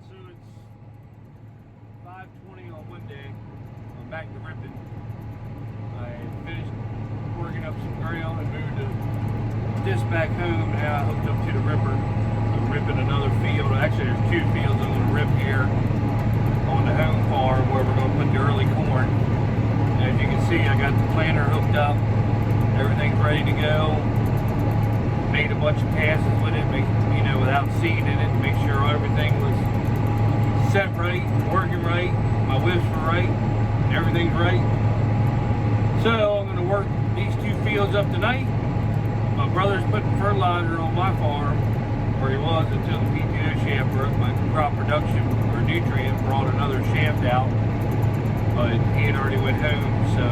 So it's 5:20 on Monday. I'm back to ripping. I finished working up some ground and moved this back home. Now I hooked up to the ripper. I'm ripping another field. Actually, there's two fields I'm going to rip here on the home farm where we're going to put the early corn. And as you can see, I got the planter hooked up. Everything's ready to go. Made a bunch of passes with it, without seed in it, to make sure everything was set right, working right, my whips were right, everything's right. So I'm going to work these two fields up tonight. My brother's putting fertilizer on my farm, where he was until the PTO shaft broke. My crop production or nutrient brought another shaft out, but he had already went home, so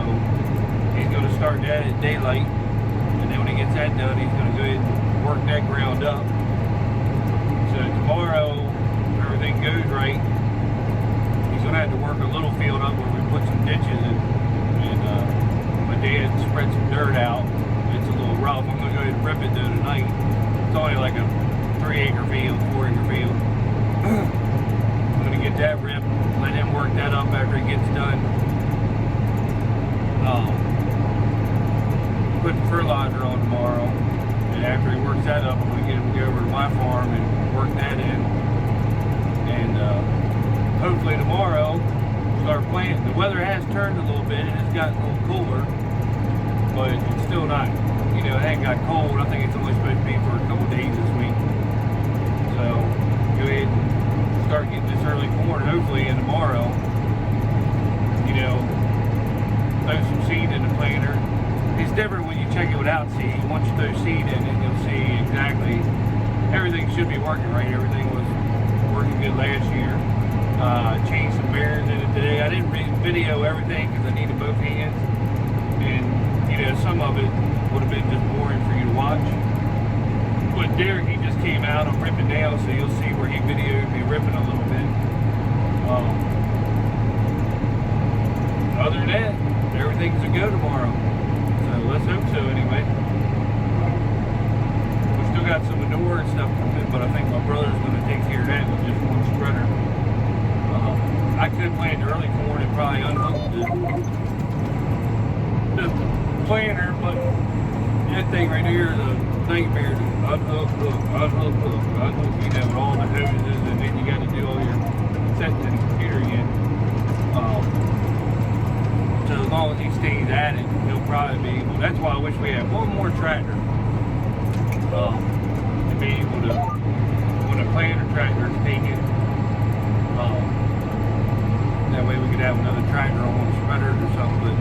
he's going to start that at daylight. And then when he gets that done, he's going to go ahead and work that ground up. So tomorrow, if everything goes right, he's going to have to work a little field up where we put some ditches and my dad spread some dirt out. It's a little rough. I'm going to go ahead and rip it though tonight. It's only like a 3-acre field, 4-acre field. I'm going to get that ripped, let him work that up after he gets done. Putting fertilizer on tomorrow, and after he works that up, I'm going to get him to go over to my farm and work that in, and hopefully tomorrow start planting. The weather has turned a little bit and it's gotten a little cooler, but it's still not, it hasn't got cold. I think it's only supposed to be for a couple days this week, so go ahead and start getting this early corn hopefully, and tomorrow throw some seed in the planter. It's different when you check it without seed. Once you throw seed in it, you'll see exactly everything should be working right. Everything was working good last year. Changed some bearings in it today. I didn't video everything because I needed both hands, and some of it would have been just boring for you to watch. But Derek, he just came out. I'm ripping now, so you'll see where he videoed me ripping a little bit. Other than that, everything's a go tomorrow. Let's hope so anyway. We still got some manure and stuff coming, but I think my brother's going to take care of that with just one spreader. I could plant early corn and probably unhook the planter, but that thing right here is a nightmare to unhook, unhook, with all the hoses, and then you got to do all your setting in the computer again. So as long as he stays at it, he'll probably be able. That's why I wish we had one more tractor to be able to, when a planter tractor is taken, that way we could have another tractor on one spreader or something.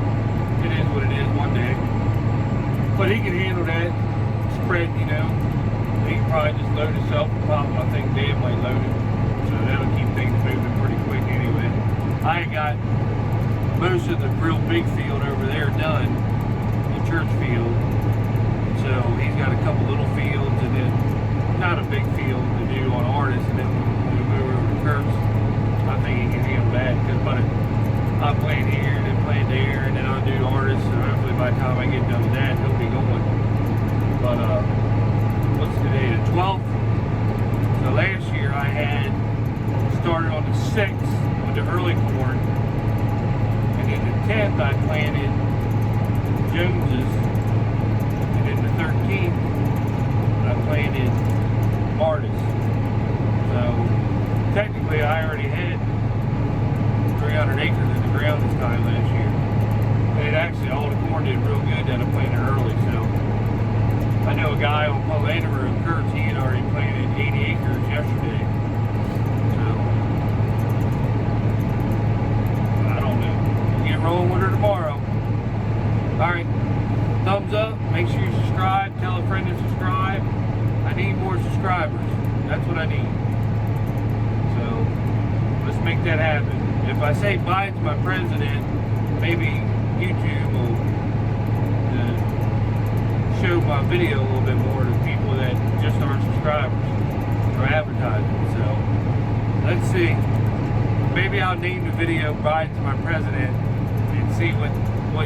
But it is what it is one day. But he can handle that spread, He can probably just load himself and pop. I think Dan might load it, so that'll keep things moving pretty quick anyway. I got most of the real big field over there done, the church field. So he's got a couple little fields, and then not a big field to do on Artist, and then when we move over to Kurt's, I think he can handle that, because I'll plant here, and then plant there, and then I'll do Artist, so hopefully by the time I get done with that, he'll be going. But what's today, the 12th? So last year I had started on the 6th with the early corn. And then the 10th I planted Jones's, and then the 13th I planted Artist. So technically I already had 300 acres in the ground this time last year. And it actually, all the corn did real good that I planted early. So I know a guy on Paul Anderer in Kurtz, he had already planted 80 acres yesterday. Rolling with her tomorrow. Alright, thumbs up, make sure you subscribe, tell a friend to subscribe. I need more subscribers. That's what I need. So let's make that happen. If I say Biden's my president, maybe YouTube will show my video a little bit more to people that just aren't subscribers or advertising. So let's see. Maybe I'll name the video Biden's my president and see what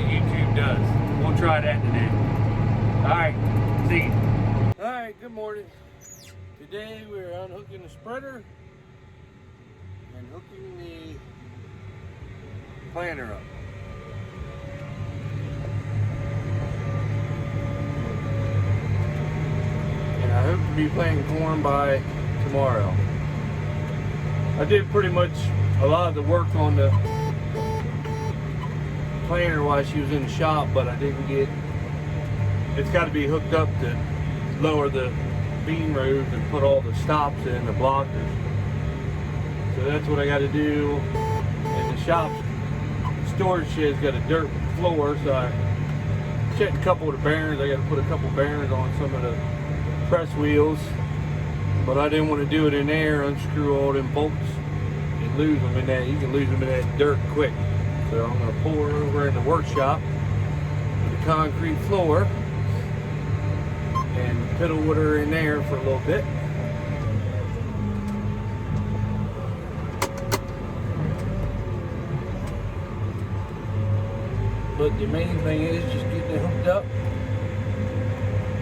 YouTube does. We'll try that today. Alright, see you. Alright, good morning. Today we're unhooking the spreader and hooking the planter up. And I hope to be planting corn by tomorrow. I did pretty much a lot of the work on the planter while she was in the shop, but I didn't get, it's got to be hooked up to lower the bean rows and put all the stops in, the blockers. So that's what I got to do. And the shop's storage shed's got a dirt floor, so I checked a couple of the bearings. I got to put a couple bearings on some of the press wheels, but I didn't want to do it in there, unscrew all them bolts and lose them in that. You can lose them in that dirt quick. So I'm going to pull her over in the workshop with the concrete floor and piddle with her in there for a little bit. But the main thing is just getting it hooked up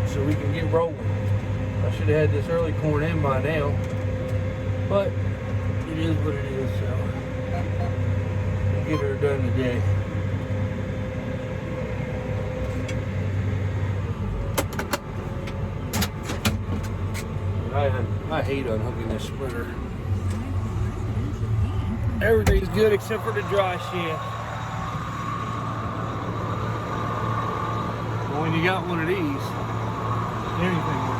so we can get rolling. I should have had this early corn in by now, but it is what it is, so we'll get her done today. I hate unhooking this splitter. Everything's good except for the dry shed. But when you got one of these, anything works.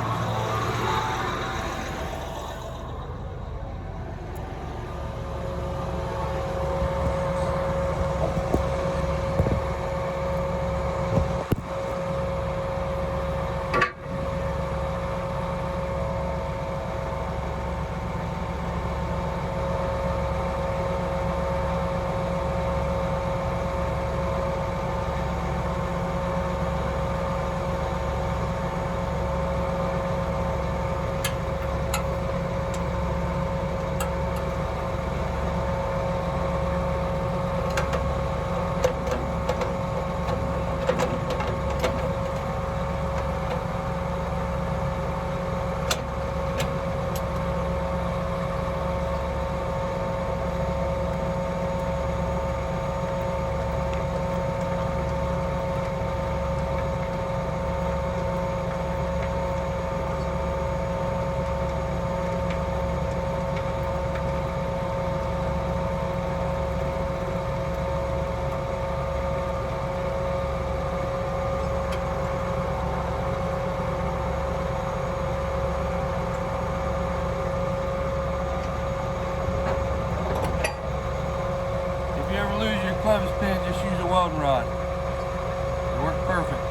Clevis pin, just use a welding rod. It works perfect.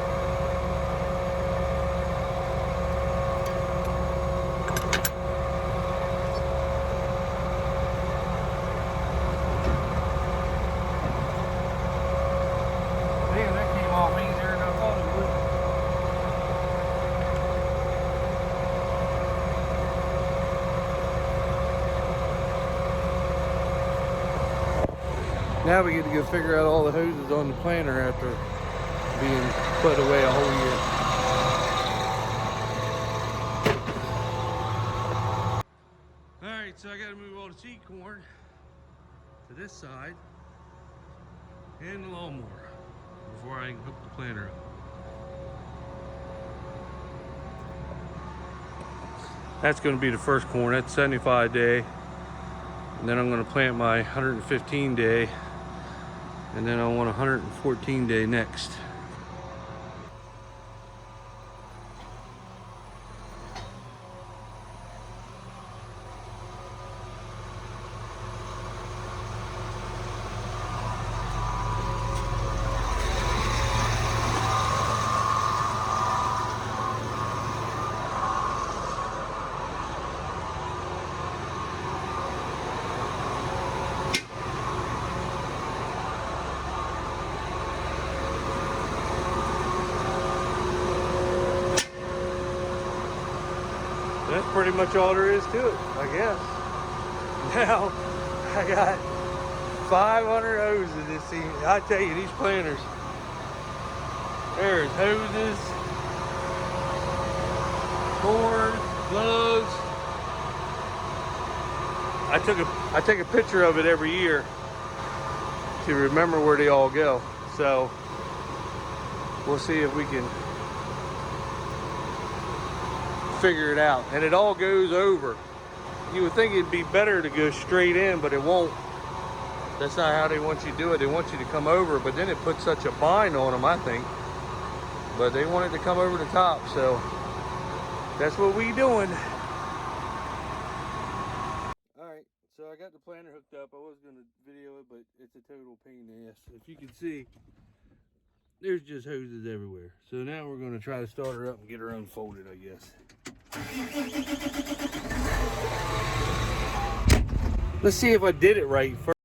Man, that came off easier than I thought it would. Now we get to go figure out all the hoses on the planter after being put away a whole year. Alright, so I got to move all the seed corn to this side and the lawnmower before I can hook the planter up. That's going to be the first corn. That's 75 day. And then I'm going to plant my 115 day. And then I want a 114 day next. That's pretty much all there is to it, I guess. Now, I got 500 hoses this season. I tell you, these planters, there's hoses, cords, gloves, I take a picture of it every year to remember where they all go. So we'll see if we can figure it out. And it all goes over. You would think it'd be better to go straight in, but it won't. That's not how they want you to do it. They want you to come over, but then it puts such a bind on them, I think. But they want it to come over the top, so that's what we doing. Alright, so I got the planter hooked up. I was going to video it, but it's a total pain in the ass. If you can see, there's just hoses everywhere. So now we're going to try to start her up and get her unfolded, I guess. Let's see if I did it right first.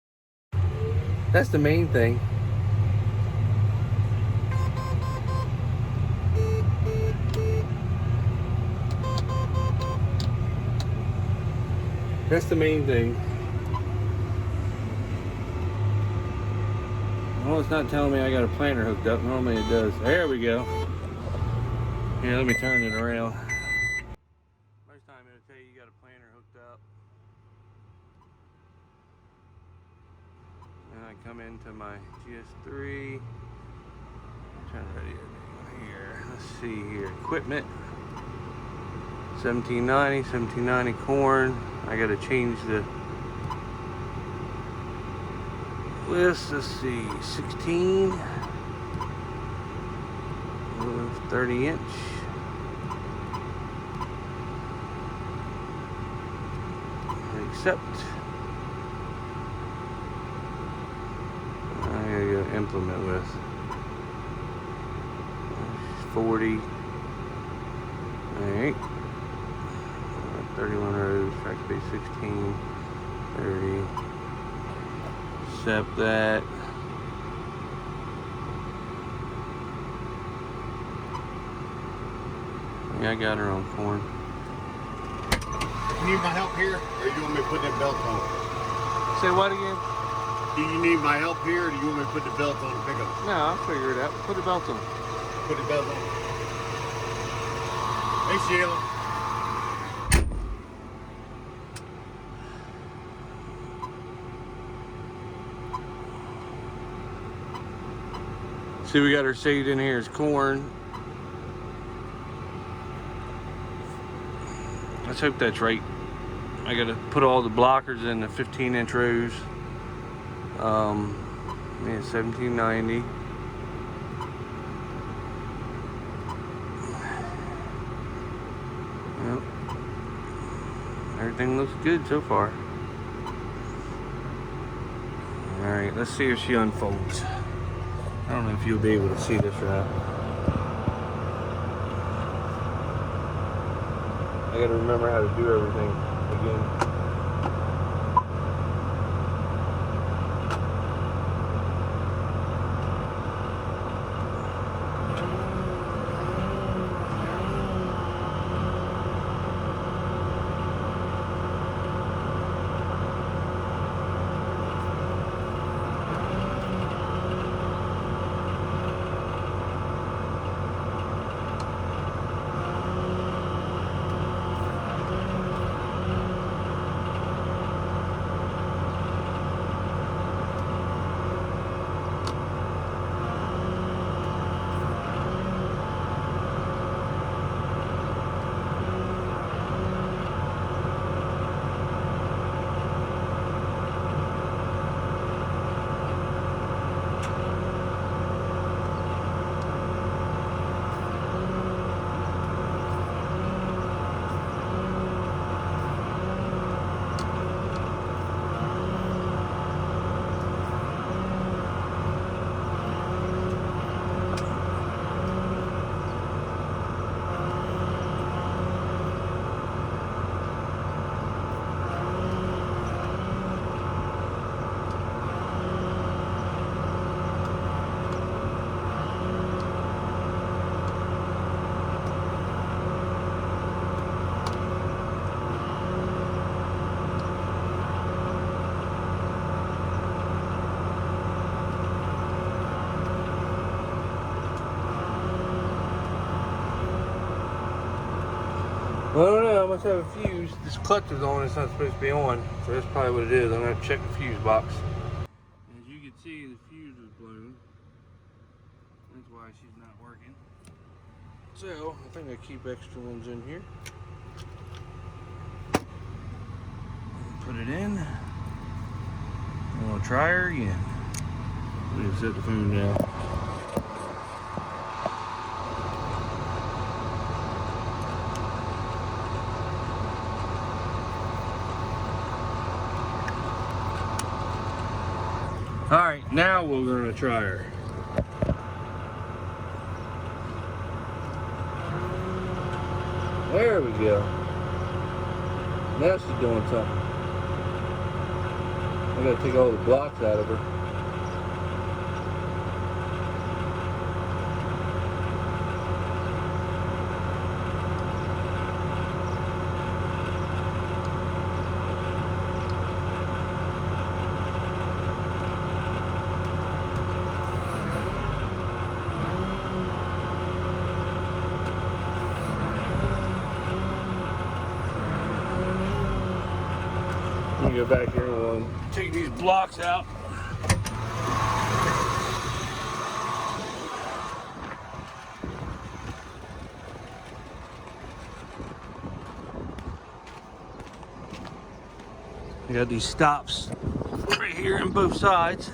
That's the main thing. That's the main thing. Well, it's not telling me I got a planter hooked up. Normally it does. There we go. Here, let me turn it around. Most time it'll tell you got a planter hooked up. And I come into my GS3. Turn ready here. Let's see here. Equipment. 1790 corn. I gotta change the list. Let's see, 16 with 30 inch. Accept. I gotta go implement with 40. Alright. 31 rows, track space 16, 30. Accept that. Yeah, I got her on corn. You need my help here, or do you want me to put that belt on? Say what again? Do you need my help here, or do you want me to put the belt on the pickup? No, I'll figure it out. Put the belt on. Put the belt on. Hey, Sheila. See, we got her saved in here as corn. Let's hope that's right. I gotta put all the blockers in the 15-inch rows. Yeah, 1790. Yep. Everything looks good so far. All right, let's see if she unfolds. I don't know if you'll be able to see this or not. I gotta remember how to do everything again. I must have a fuse. This clutch is on, it's not supposed to be on. So that's probably what it is. I'm gonna check the fuse box. As you can see, the fuse is blown. That's why she's not working. So, I think I keep extra ones in here. Put it in. I'm gonna try her again. I'm gonna set the phone down. Alright, now we're gonna try her. There we go. Now she's doing something. I gotta take all the blocks out of her. Let me go back here and we'll take these blocks out. I got these stops right here on both sides.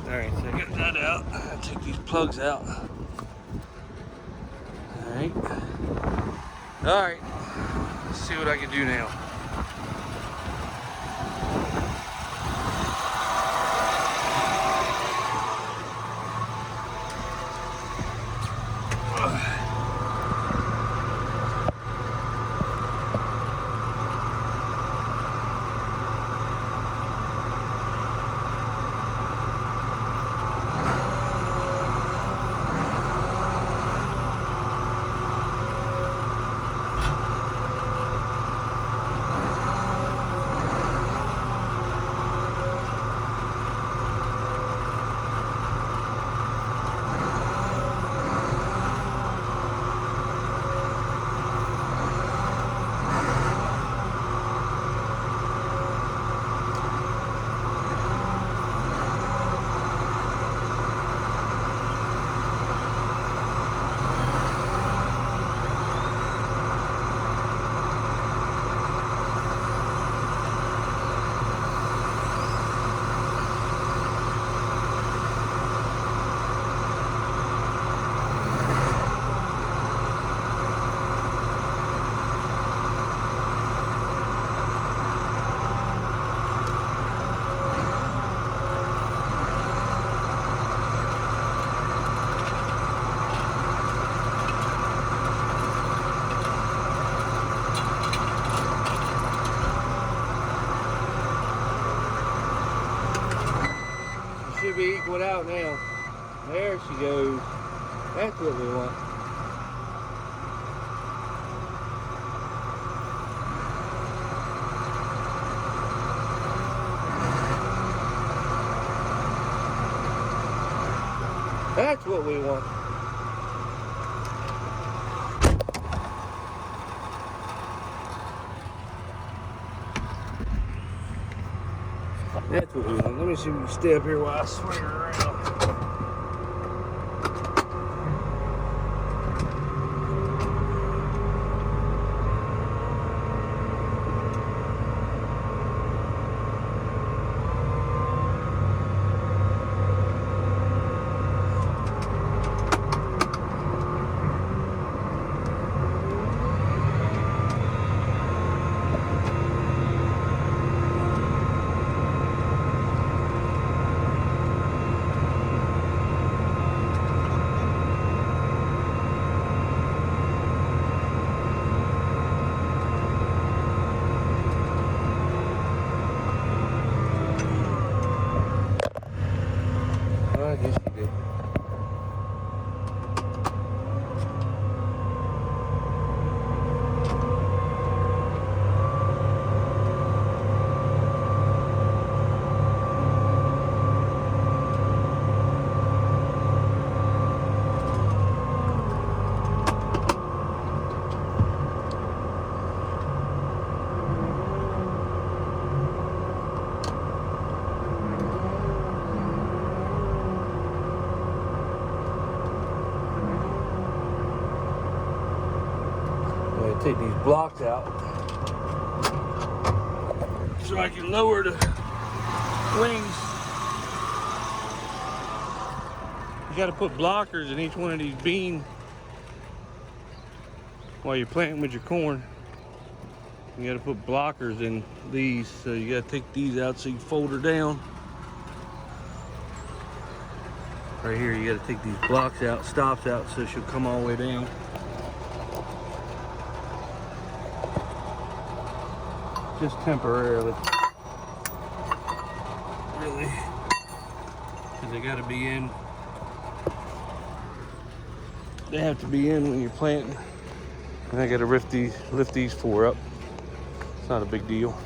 Alright, so I got that out. I'll take these plugs out. Alright. Alright. Let's see what I can do now. Should be equaled out now. There she goes. That's what we want. That's what we want. That's what we want. Let me see if we can stay up here while I swing her around. I guess you did. Take these blocks out so I can lower the wings. You got to put blockers in each one of these beams while you're planting with your corn. You got to put blockers in these, so you got to take these out so you fold her down. Right here, you got to take these blocks out, stops out, so she'll come all the way down. Just temporarily, really, because they got to be in. They have to be in when you're planting, and I got to lift these four up. It's not a big deal.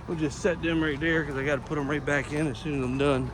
We'll just set them right there because I got to put them right back in as soon as I'm done.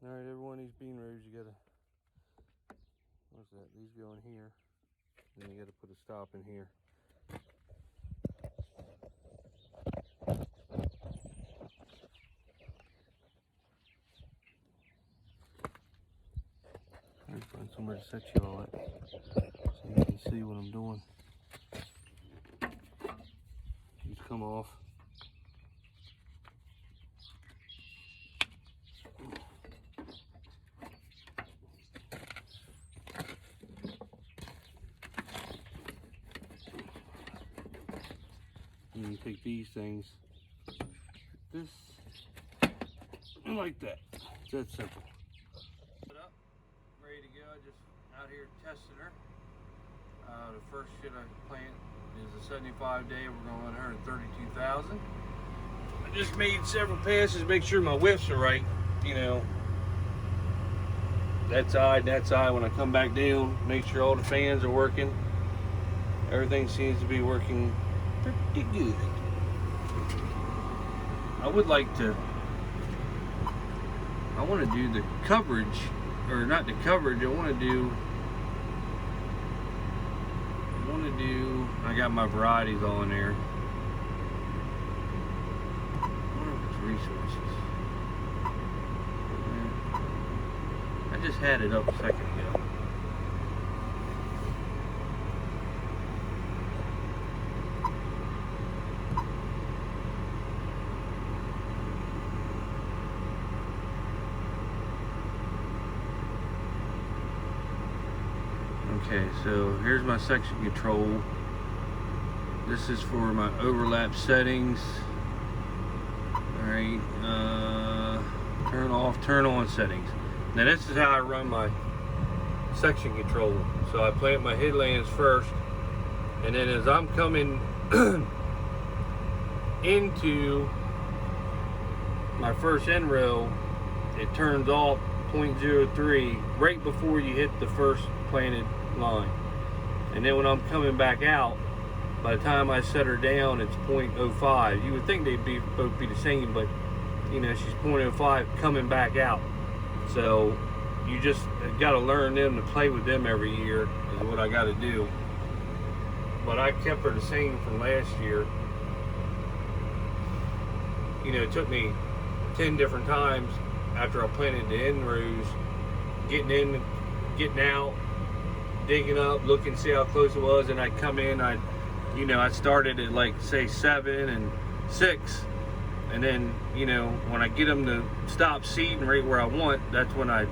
All right, every one of these bean rows, you gotta, what's that? These go in here, then you gotta put a stop in here. Let me find somewhere to set you all at, so you can see what I'm doing. These come off. And you take these things, this, and like that. It's that simple. Put up, ready to go. Just out here testing her. The first shit I plant is a 75 day. We're going to run her at 32,000. I just made several passes, make sure my whiffs are right. You know, that side, when I come back down, make sure all the fans are working. Everything seems to be working pretty good. I would like to, I want to do the coverage, or not the coverage, I got my varieties all in there. What are these resources? I just had it up a second ago. Okay, so here's my section control. This is for my overlap settings. Alright, turn off, turn on settings. Now this is how I run my section control. So I plant my headlands first, and then as I'm coming into my first end rail, it turns off 0.03 right before you hit the first planted line. And then when I'm coming back out, by the time I set her down, it's 0.05. You would think they'd both be the same, but you know, she's 0.05 coming back out. So you just got to learn them to play with them every year is what I got to do. But I kept her the same from last year. You know, it took me 10 different times after I planted the end rows, getting in, getting out, digging up, looking, see how close it was, and I'd come in, I started at like say 7 and 6, and then, you know, when I get them to stop seeding right where I want, that's when I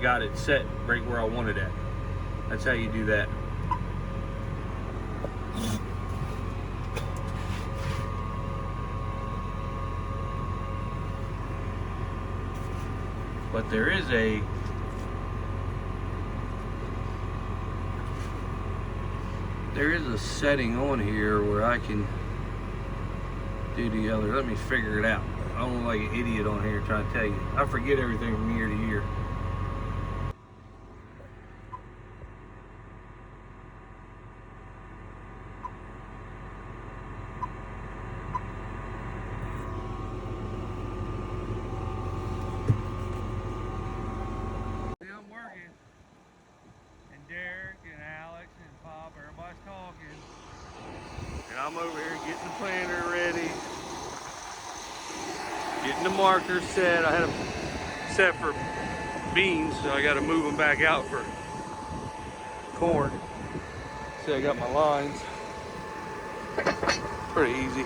got it set right where I wanted it. That's how you do that. But there is a setting on here where I can do the other. Let me figure it out. I don't look like an idiot on here trying to tell you. I forget everything from year to year. I'm working, and Derek and Alex and Pop, everybody's talking, and I'm over here getting the planter ready, getting the markers set. I had them set for beans, so I got to move them back out for corn. See, I got my lines. Pretty easy.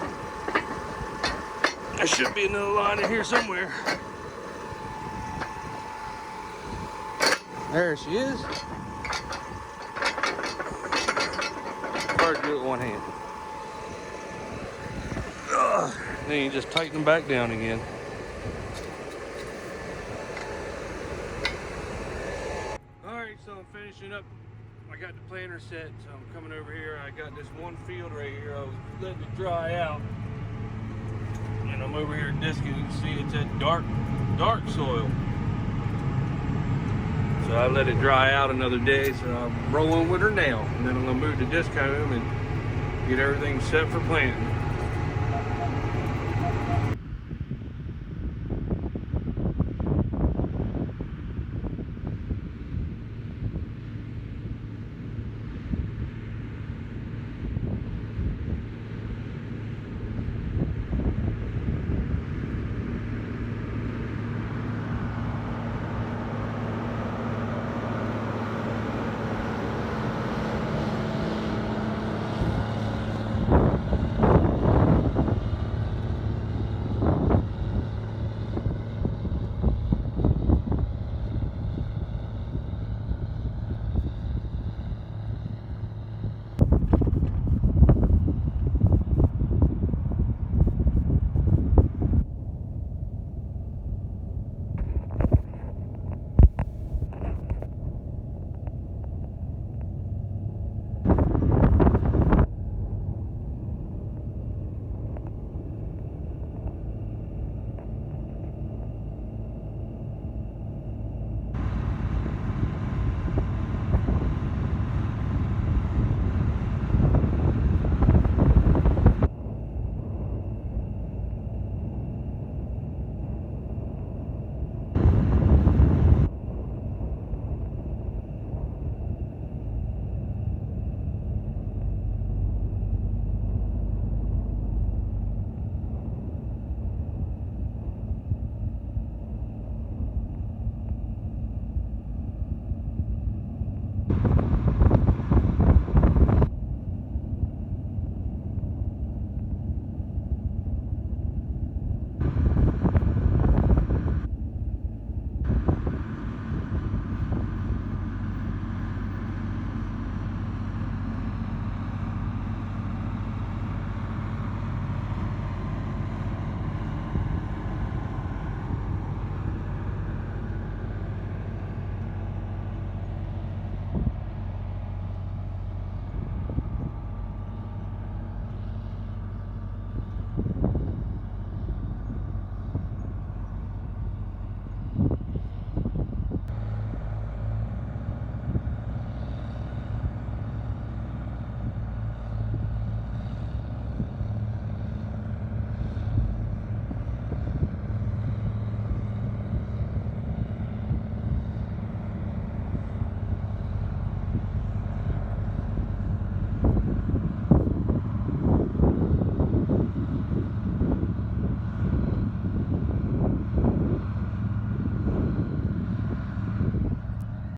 There should be another line in here somewhere. There she is. Hard to do it with one hand. Then you just tighten them back down again. Alright, so I'm finishing up. I got the planter set, so I'm coming over here. I got this one field right here. I was letting it dry out. And I'm over here disking. You can see it's that dark soil. So I let it dry out another day, so I'm rolling with her now. And then I'm gonna move the disc home and get everything set for planting.